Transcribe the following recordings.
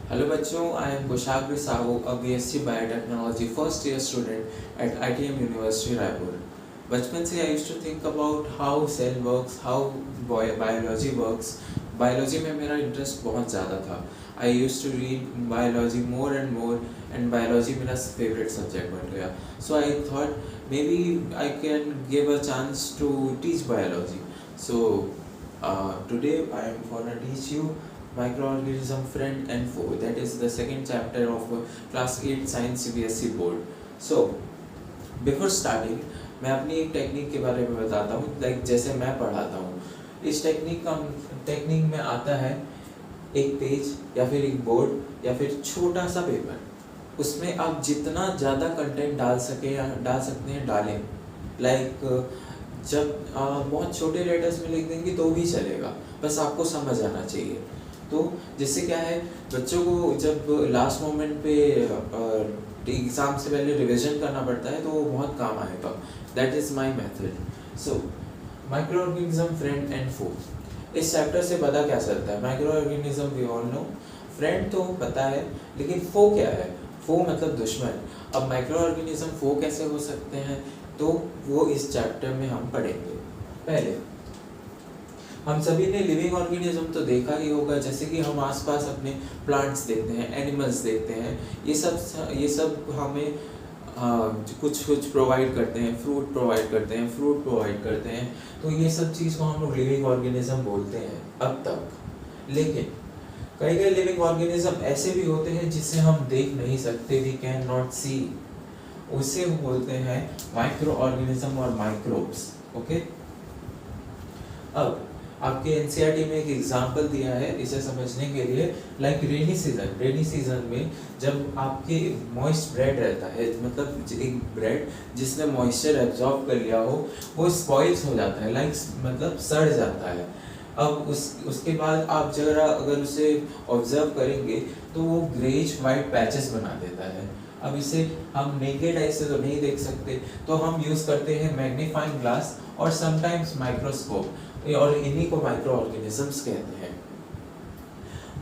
Hello बच्चों, I am Kushagra Sahu, a BSc biotechnology first year student at ITM university Raipur. बचपन से I used to think about how cell works, how biology works. Biology में मेरा interest बहुत ज़्यादा था। I used to read biology more and biology मेरा favourite subject बन गया। So I thought maybe I can give a chance to teach biology. So today I am gonna teach you microorganism friend and foe, that is the second chapter of class 8 science CBSE board. So before starting मैं अपनी एक technique के बारे में बताता हूँ, like जैसे मैं पढ़ाता हूँ। इस टेक्निक में आता है एक पेज या फिर एक बोर्ड या फिर छोटा सा पेपर, उसमें आप जितना ज़्यादा कंटेंट डाल सकते हैं डालें। लाइक जब बहुत छोटे लेटर्स में लिख देंगे तो भी चलेगा, बस आपको समझ आना चाहिए। तो जिससे क्या है, बच्चों को जब लास्ट मोमेंट पे एग्ज़ाम से पहले रिवीजन करना पड़ता है तो वो बहुत काम आएगा। That is my method. So microorganism friend and foe, इस चैप्टर से पता क्या चलता है? Microorganism we all know, friend तो पता है, लेकिन फो क्या है? फो मतलब दुश्मन। अब माइक्रो ऑर्गेनिज्म फो कैसे हो सकते हैं, तो वो इस चैप्टर में हम पढ़ेंगे। पहले हम सभी ने लिविंग ऑर्गेनिज्म तो देखा ही होगा, जैसे कि हम आसपास अपने प्लांट्स देखते हैं, एनिमल्स देखते हैं, ये सब हमें कुछ प्रोवाइड करते हैं, फ्रूट प्रोवाइड करते हैं। तो ये सब चीज़ को हम लोग लिविंग ऑर्गेनिज्म बोलते हैं अब तक। लेकिन कई लिविंग ऑर्गेनिज्म ऐसे भी होते हैं जिसे हम देख नहीं सकते, वी कैन नॉट सी, उसे बोलते हैं माइक्रो ऑर्गेनिज्म और माइक्रोब्स। ओके, अब आपके एनसीईआरटी में एक एग्जांपल दिया है इसे समझने के लिए। लाइक रेनी सीजन में जब आपके मॉइस्ट ब्रेड रहता है, मतलब एक ब्रेड जिसने मॉइस्चर एब्जॉर्ब कर लिया हो, वो स्पॉइल्स हो जाता है, लाइक मतलब सड़ जाता है। अब उसके बाद आप जरा अगर उसे ऑब्जर्व करेंगे तो वो ग्रेज वाइट पैचेस बना देता है। अब इसे हम नेकेड आई से तो नहीं देख सकते, तो हम यूज़ करते हैं मैग्नीफाइंग ग्लास और समटाइम्स माइक्रोस्कोप, और इन्हीं को माइक्रो ऑर्गेनिजम्स कहते हैं।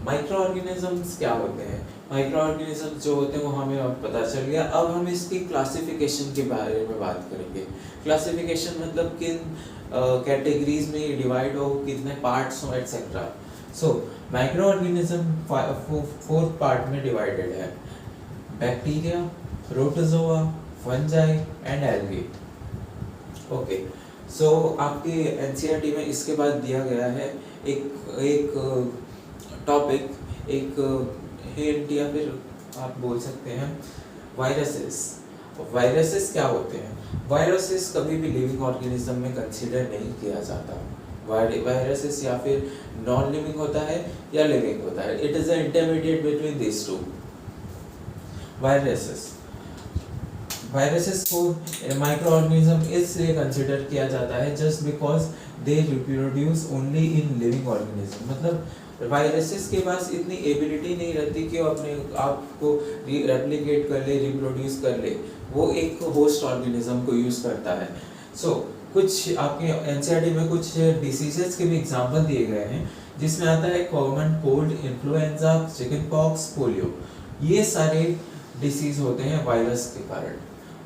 माइक्रो ऑर्गेनिजम्स क्या होते हैं? माइक्रो ऑर्गेनिजम्स जो होते हैं वो हमें अब पता चल गया। अब हम इसकी क्लासिफिकेशन के बारे में बात करेंगे। क्लासिफिकेशन मतलब किन कैटेगरीज में डिवाइड हो, कितने पार्ट्स हो, etcetera. So microorganism 4 part में डिवाइडेड है: bacteria, protozoa, fungi and algae. Okay, so आपके एनसीईआरटी में इसके बाद दिया गया है एक टॉपिक, एक हिंट या फिर आप बोल सकते हैं वायरसेस। वायरसेस क्या होते हैं? वायरसेस कभी भी लिविंग ऑर्गेनिज्म में कंसीडर नहीं किया जाता। वायरसेस या फिर नॉन लिविंग होता है या लिविंग होता है, it is a intermediate between this two. Viruses को माइक्रो ऑर्गेनिज्म इसलिए कंसिडर किया जाता है just because they reproduce only in living organism. मतलब वायरसेस के पास इतनी एबिलिटी नहीं रहती कि वो अपने आप को रेप्लिकेट कर ले, रिप्रोड्यूस कर ले, वो एक होस्ट ऑर्गेनिज्म को यूज करता है। सो कुछ आपके एनसीईआरटी में कुछ डिसीजेस के भी एग्जांपल दिए गए हैं, जिसमें आता है common cold, influenza, chicken pox, polio. ये सारे डिसीज होते हैं वायरस के कारण।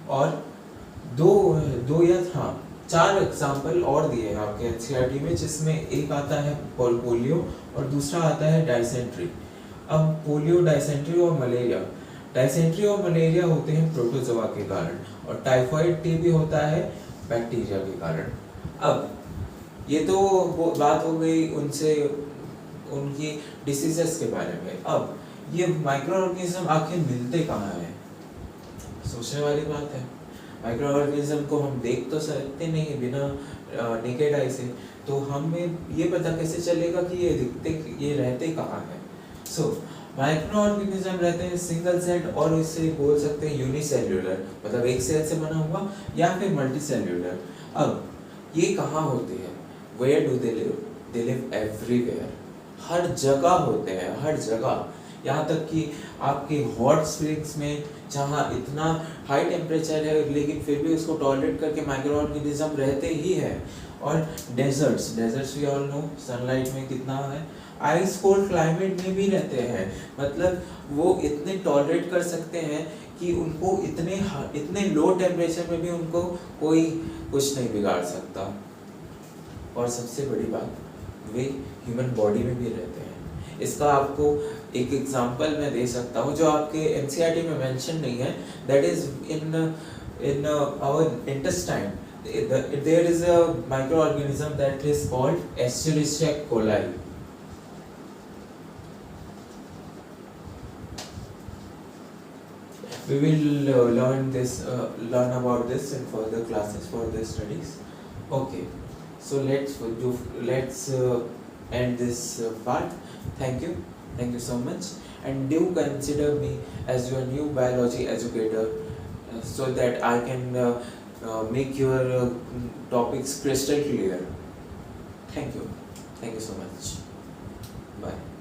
और दो या हाँ 4 एग्जाम्पल और दिए हैं आपके एनसीईआरटी में, जिसमें एक आता है पोलियो और दूसरा आता है डायसेंट्री। अब पोलियो, डायसेंट्री और मलेरिया होते हैं प्रोटोजोआ के कारण, और टाइफाइड टीबी होता है बैक्टीरिया के कारण। अब ये तो वो बात हो गई उनकी डिसीजेस के बारे में। अब ये माइक्रो ऑर्गेनिज्म आखिर मिलते कहाँ हैं? सोचने वाली बात है। माइक्रो ऑर्गेनिज्म को हम देख तो सकते नहीं बिना नेकेड आई से, तो हमें ये पता कैसे चलेगा कि ये रहते कहाँ हैं? सो माइक्रो ऑर्गेनिज्म रहते हैं सिंगल सेल, और इसे बोल सकते हैं यूनिसेल्यूलर, मतलब एक सेल से बना हुआ, या फिर मल्टीसेल्यूलर। अब ये कहाँ होते हैं? Where do they live? They live everywhere, हर जगह होते हैं, हर जगह। यहाँ तक कि आपके हॉट स्प्रिंग्स में, जहाँ इतना हाई टेम्परेचर है लेकिन फिर भी उसको टॉलरेट करके माइक्रो ऑर्गेनिज्म रहते ही है। और deserts we all know, sunlight में कितना है आइस कोल्ड क्लाइमेट में भी रहते हैं, मतलब वो इतने टॉलरेट कर सकते हैं कि उनको इतने लो टेम्परेचर में भी उनको कोई कुछ नहीं बिगाड़ सकता। और सबसे बड़ी बात, वे ह्यूमन बॉडी में भी रहते हैं। इसका आपको एक एग्जांपल मैं दे सकता हूँ जो आपके एनसीईआरटी में मेंशन नहीं है, that is in our intestine there is a microorganism that is called Escherichia coli. We will learn about this in further classes, further studies. Okay, so let's end this part. Thank you so much, and do consider me as your new biology educator, so that I can make your topics crystal clear. Thank you so much. Bye.